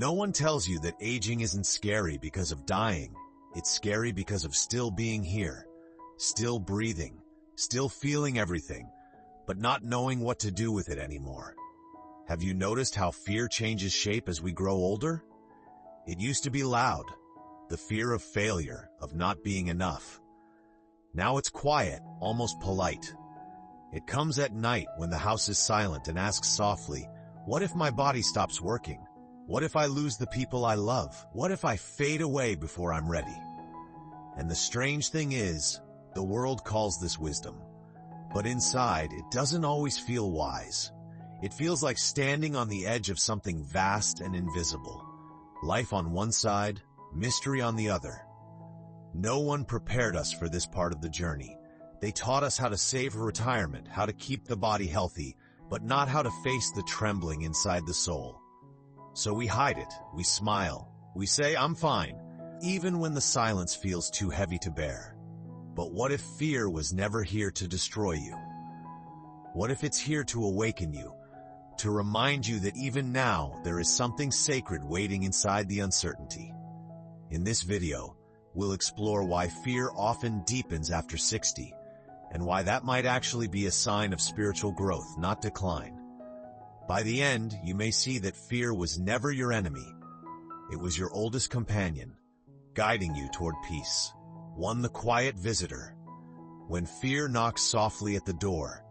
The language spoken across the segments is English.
No one tells you that aging isn't scary because of dying. It's scary because of still being here, still breathing, still feeling everything, but not knowing what to do with it anymore. Have you noticed how fear changes shape as we grow older? It used to be loud, the fear of failure, of not being enough. Now it's quiet, almost polite. It comes at night when the house is silent and asks softly, what if my body stops working? What if I lose the people I love? What if I fade away before I'm ready? And the strange thing is, the world calls this wisdom. But inside, it doesn't always feel wise. It feels like standing on the edge of something vast and invisible. Life on one side, mystery on the other. No one prepared us for this part of the journey. They taught us how to save for retirement, how to keep the body healthy, but not how to face the trembling inside the soul. So we hide it, we smile, we say, I'm fine, even when the silence feels too heavy to bear. But what if fear was never here to destroy you? What if it's here to awaken you, to remind you that even now there is something sacred waiting inside the uncertainty? In this video, we'll explore why fear often deepens after 60, and why that might actually be a sign of spiritual growth, not decline. By the end, you may see that fear was never your enemy. It was your oldest companion, guiding you toward peace. The quiet visitor. When fear knocks softly at the door,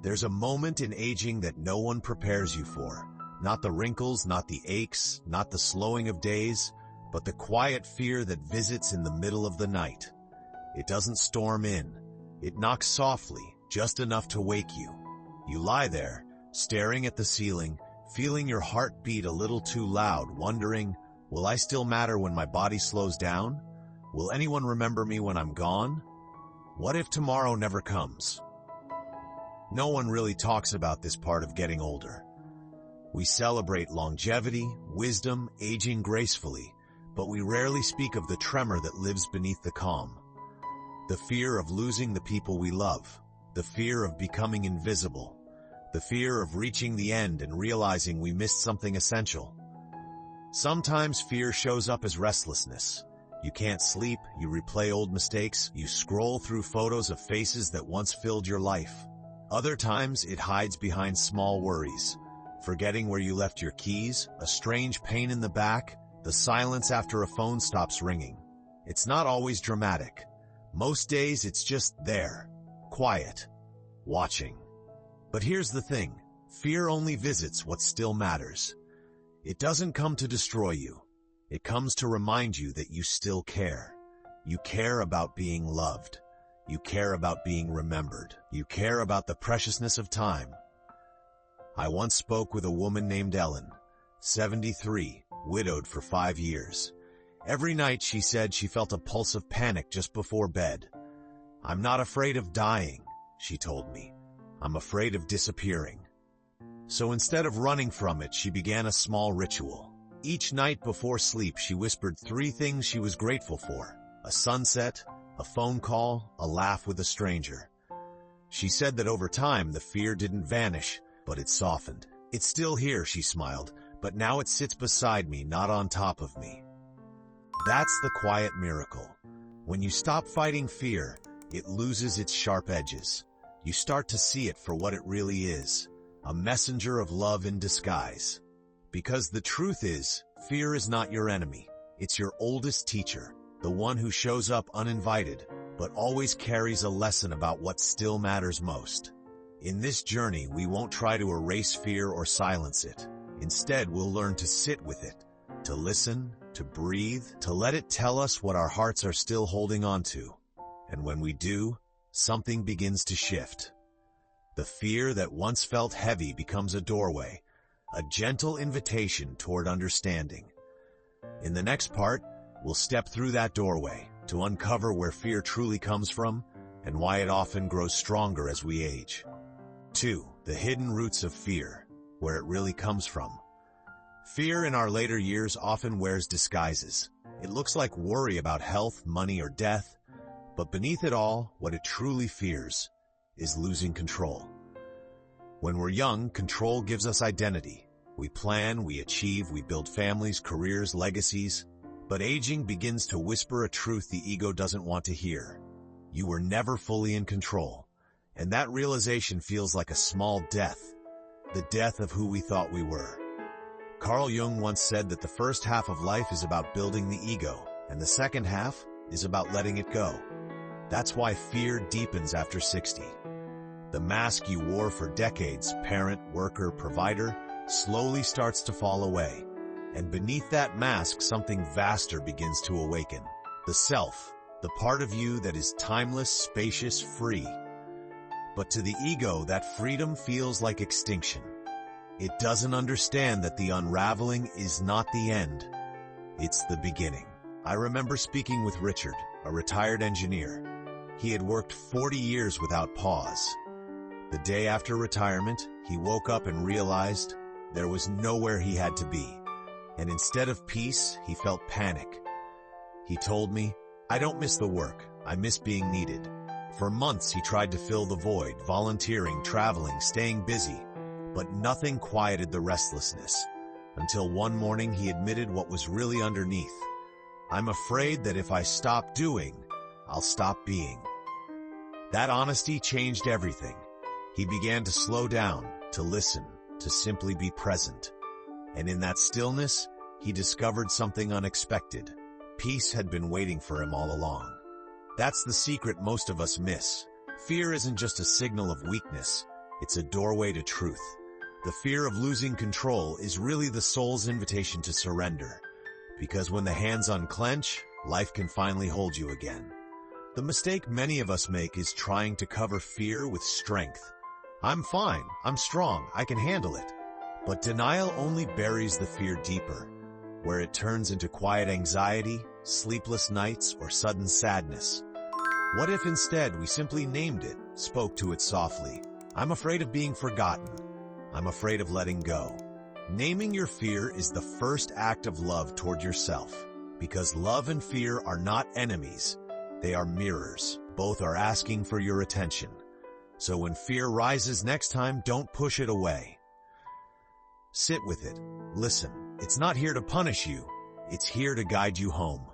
there's a moment in aging that no one prepares you for. Not the wrinkles, not the aches, not the slowing of days, but the quiet fear that visits in the middle of the night. It doesn't storm in. It knocks softly, just enough to wake you. You lie there, staring at the ceiling, feeling your heart beat a little too loud, wondering, will I still matter when my body slows down? Will anyone remember me when I'm gone? What if tomorrow never comes? No one really talks about this part of getting older. We celebrate longevity, wisdom, aging gracefully, but we rarely speak of the tremor that lives beneath the calm. The fear of losing the people we love, the fear of becoming invisible, the fear of reaching the end and realizing we missed something essential. Sometimes fear shows up as restlessness. You can't sleep, you replay old mistakes, you scroll through photos of faces that once filled your life. Other times it hides behind small worries, forgetting where you left your keys, a strange pain in the back, the silence after a phone stops ringing. It's not always dramatic. Most days it's just there, quiet, watching. But here's the thing, fear only visits what still matters. It doesn't come to destroy you. It comes to remind you that you still care. You care about being loved. You care about being remembered. You care about the preciousness of time. I once spoke with a woman named Ellen, 73, widowed for 5 years. Every night she said she felt a pulse of panic just before bed. I'm not afraid of dying, she told me. I'm afraid of disappearing. So instead of running from it, she began a small ritual. Each night before sleep, she whispered 3 things she was grateful for: a sunset, a phone call, a laugh with a stranger. She said that over time, the fear didn't vanish, but it softened. It's still here, she smiled, but now it sits beside me, not on top of me. That's the quiet miracle. When you stop fighting fear, it loses its sharp edges. You start to see it for what it really is, a messenger of love in disguise. Because the truth is, fear is not your enemy. It's your oldest teacher, the one who shows up uninvited, but always carries a lesson about what still matters most. In this journey, we won't try to erase fear or silence it. Instead, we'll learn to sit with it, to listen, to breathe, to let it tell us what our hearts are still holding on to. And when we do, something begins to shift. The fear that once felt heavy becomes a doorway, a gentle invitation toward understanding. In the next part, we'll step through that doorway to uncover where fear truly comes from and why it often grows stronger as we age. 2. The hidden roots of fear, where it really comes from. Fear in our later years often wears disguises. It looks like worry about health, money, or death, but beneath it all, what it truly fears is losing control. When we're young, control gives us identity. We plan, we achieve, we build families, careers, legacies. But aging begins to whisper a truth the ego doesn't want to hear. You were never fully in control. And that realization feels like a small death. The death of who we thought we were. Carl Jung once said that the first half of life is about building the ego, and the second half is about letting it go. That's why fear deepens after 60. The mask you wore for decades, parent, worker, provider, slowly starts to fall away. And beneath that mask, something vaster begins to awaken. The self, the part of you that is timeless, spacious, free. But to the ego, that freedom feels like extinction. It doesn't understand that the unraveling is not the end. It's the beginning. I remember speaking with Richard, a retired engineer. He had worked 40 years without pause. The day after retirement, he woke up and realized there was nowhere he had to be. And instead of peace, he felt panic. He told me, "I don't miss the work, I miss being needed." For months he tried to fill the void, volunteering, traveling, staying busy. But nothing quieted the restlessness. Until one morning he admitted what was really underneath. "I'm afraid that if I stop doing, I'll stop being." That honesty changed everything. He began to slow down, to listen, to simply be present. And in that stillness, he discovered something unexpected. Peace had been waiting for him all along. That's the secret most of us miss. Fear isn't just a signal of weakness, it's a doorway to truth. The fear of losing control is really the soul's invitation to surrender. Because when the hands unclench, life can finally hold you again. The mistake many of us make is trying to cover fear with strength. "I'm fine, I'm strong, I can handle it." But denial only buries the fear deeper, where it turns into quiet anxiety, sleepless nights, or sudden sadness. What if instead we simply named it, spoke to it softly? "I'm afraid of being forgotten. I'm afraid of letting go." Naming your fear is the first act of love toward yourself. Because love and fear are not enemies, they are mirrors. Both are asking for your attention. So when fear rises next time, don't push it away. Sit with it. Listen. It's not here to punish you. It's here to guide you home.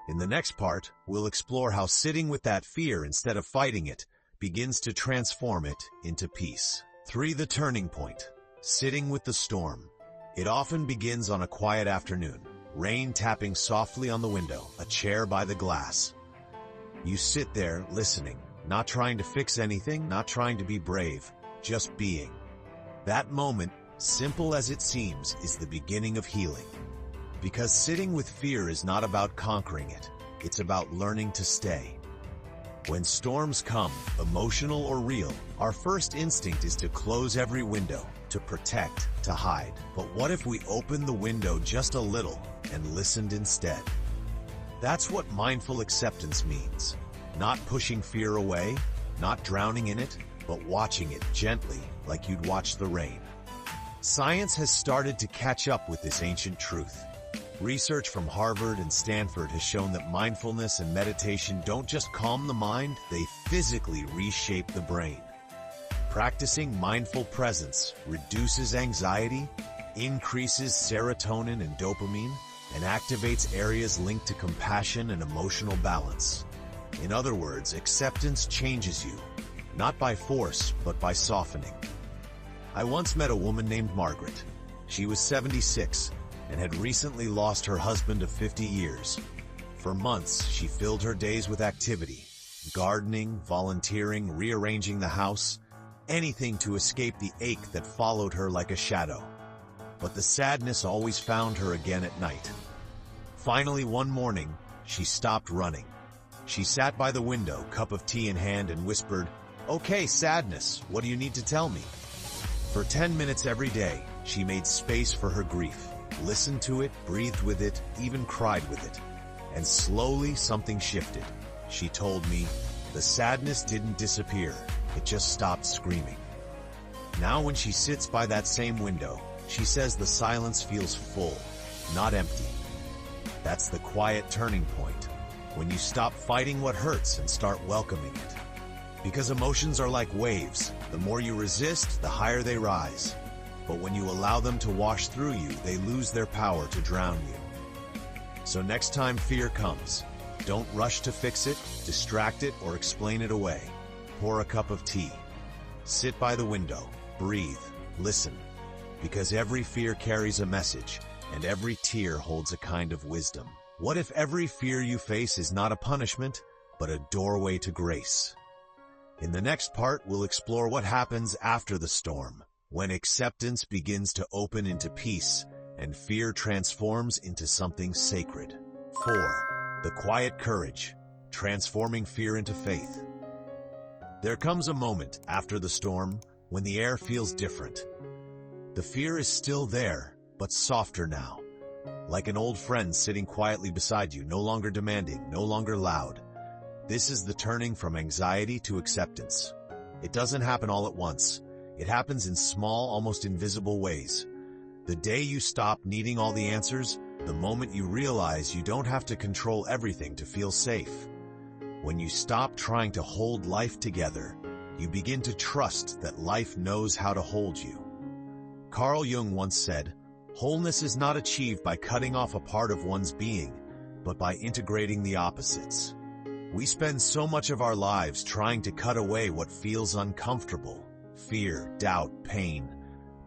In the next part, we'll explore how sitting with that fear instead of fighting it begins to transform it into peace. 3. The turning point. Sitting with the storm. It often begins on a quiet afternoon. Rain tapping softly on the window, a chair by the glass. You sit there listening, not trying to fix anything, not trying to be brave, just being. That moment, simple as it seems, is the beginning of healing. Because sitting with fear is not about conquering it, it's about learning to stay. When storms come, emotional or real, our first instinct is to close every window, to protect, to hide. But what if we opened the window just a little and listened instead? That's what mindful acceptance means. Not pushing fear away, not drowning in it, but watching it gently like you'd watch the rain. Science has started to catch up with this ancient truth. Research from Harvard and Stanford has shown that mindfulness and meditation don't just calm the mind, they physically reshape the brain. Practicing mindful presence reduces anxiety, increases serotonin and dopamine, and activates areas linked to compassion and emotional balance. In other words, acceptance changes you, not by force, but by softening. I once met a woman named Margaret. She was 76 and had recently lost her husband of 50 years. For months, she filled her days with activity, gardening, volunteering, rearranging the house, anything to escape the ache that followed her like a shadow. But the sadness always found her again at night. Finally, one morning, she stopped running. She sat by the window, cup of tea in hand, and whispered, "Okay, sadness, what do you need to tell me?" For 10 minutes every day, she made space for her grief, listened to it, breathed with it, even cried with it. And slowly something shifted. She told me, the sadness didn't disappear, it just stopped screaming. Now when she sits by that same window, she says the silence feels full, not empty. That's the quiet turning point, when you stop fighting what hurts and start welcoming it. Because emotions are like waves. The more you resist, the higher they rise. But when you allow them to wash through you, they lose their power to drown you. So next time fear comes, don't rush to fix it, distract it, or explain it away. Pour a cup of tea. Sit by the window, breathe, listen. Because every fear carries a message, and every tear holds a kind of wisdom. What if every fear you face is not a punishment, but a doorway to grace? In the next part, we'll explore what happens after the storm, when acceptance begins to open into peace, and fear transforms into something sacred. 4. The quiet courage, transforming fear into faith. There comes a moment after the storm when the air feels different. The fear is still there, but softer now. Like an old friend sitting quietly beside you, no longer demanding, no longer loud. This is the turning from anxiety to acceptance. It doesn't happen all at once. It happens in small, almost invisible ways. The day you stop needing all the answers, the moment you realize you don't have to control everything to feel safe. When you stop trying to hold life together, you begin to trust that life knows how to hold you. Carl Jung once said, "Wholeness is not achieved by cutting off a part of one's being, but by integrating the opposites." We spend so much of our lives trying to cut away what feels uncomfortable, fear, doubt, pain,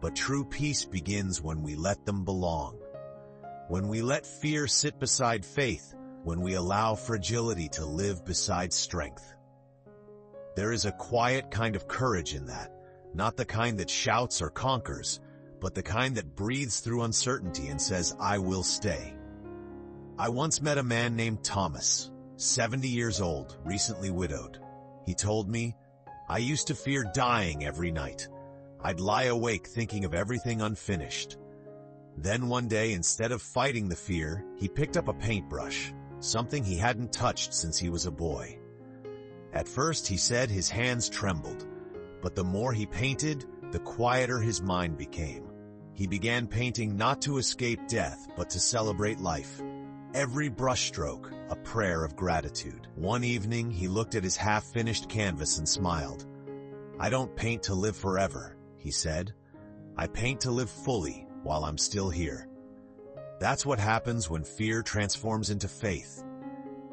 but true peace begins when we let them belong. When we let fear sit beside faith, when we allow fragility to live beside strength. There is a quiet kind of courage in that, not the kind that shouts or conquers, but the kind that breathes through uncertainty and says, "I will stay." I once met a man named Thomas, 70 years old, recently widowed. He told me, "I used to fear dying every night. I'd lie awake thinking of everything unfinished." Then one day, instead of fighting the fear, he picked up a paintbrush, something he hadn't touched since he was a boy. At first, he said, his hands trembled, but the more he painted, the quieter his mind became. He began painting not to escape death, but to celebrate life. Every brushstroke, a prayer of gratitude. One evening, he looked at his half-finished canvas and smiled. "I don't paint to live forever," he said. "I paint to live fully while I'm still here." That's what happens when fear transforms into faith.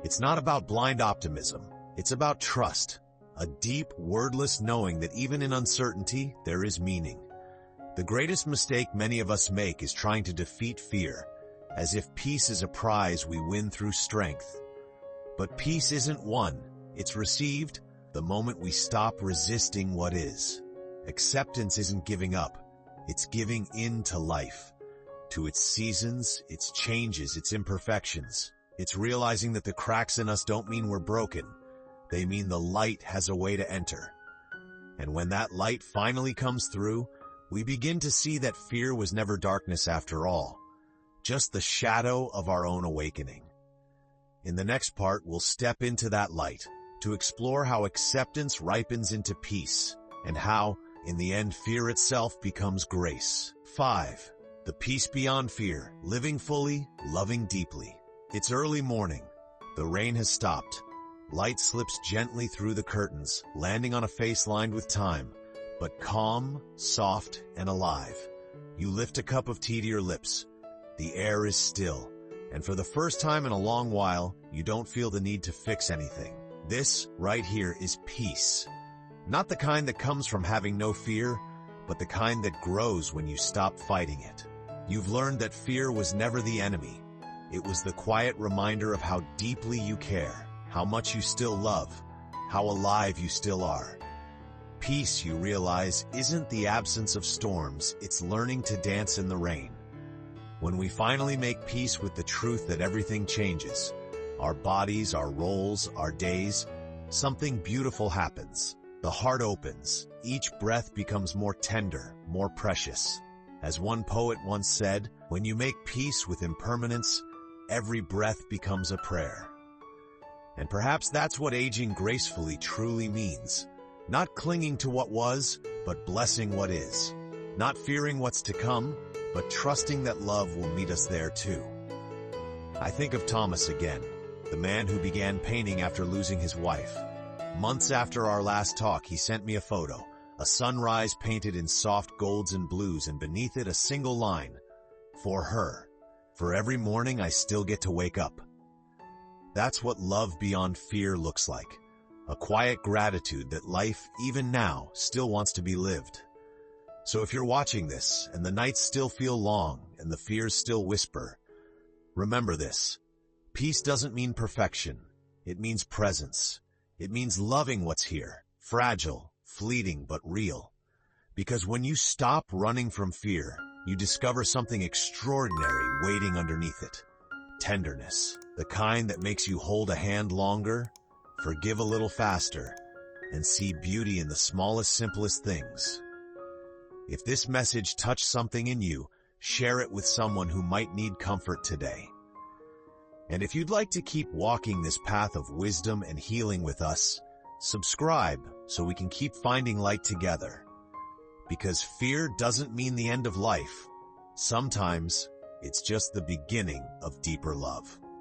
It's not about blind optimism. It's about trust, a deep, wordless knowing that even in uncertainty, there is meaning. The greatest mistake many of us make is trying to defeat fear, as if peace is a prize we win through strength. But peace isn't won, it's received the moment we stop resisting what is. Acceptance isn't giving up, it's giving in to life, to its seasons, its changes, its imperfections. It's realizing that the cracks in us don't mean we're broken, they mean the light has a way to enter. And when that light finally comes through, we begin to see that fear was never darkness after all, just the shadow of our own awakening. In the next part, we'll step into that light to explore how acceptance ripens into peace and how, in the end, fear itself becomes grace. 5. The peace beyond fear, living fully, loving deeply. It's early morning. The rain has stopped. Light slips gently through the curtains, landing on a face lined with time, but calm, soft, and alive. You lift a cup of tea to your lips. The air is still, and for the first time in a long while, you don't feel the need to fix anything. This, right here, is peace. Not the kind that comes from having no fear, but the kind that grows when you stop fighting it. You've learned that fear was never the enemy. It was the quiet reminder of how deeply you care, how much you still love, how alive you still are. Peace, you realize, isn't the absence of storms, it's learning to dance in the rain. When we finally make peace with the truth that everything changes, our bodies, our roles, our days, something beautiful happens. The heart opens. Each breath becomes more tender, more precious. As one poet once said, when you make peace with impermanence, every breath becomes a prayer. And perhaps that's what aging gracefully truly means. Not clinging to what was, but blessing what is. Not fearing what's to come, but trusting that love will meet us there too. I think of Thomas again, the man who began painting after losing his wife. Months after our last talk, he sent me a photo, A sunrise painted in soft golds and blues, and beneath it a single line, "For her. For every morning I still get to wake up." That's what love beyond fear looks like. A quiet gratitude that life, even now, still wants to be lived. So if you're watching this, and the nights still feel long, and the fears still whisper, remember this. Peace doesn't mean perfection. It means presence. It means loving what's here, fragile, fleeting, but real. Because when you stop running from fear, you discover something extraordinary waiting underneath it. Tenderness, the kind that makes you hold a hand longer, forgive a little faster, and see beauty in the smallest, simplest things. If this message touched something in you, share it with someone who might need comfort today. And if you'd like to keep walking this path of wisdom and healing with us, subscribe so we can keep finding light together. Because fear doesn't mean the end of life. Sometimes it's just the beginning of deeper love.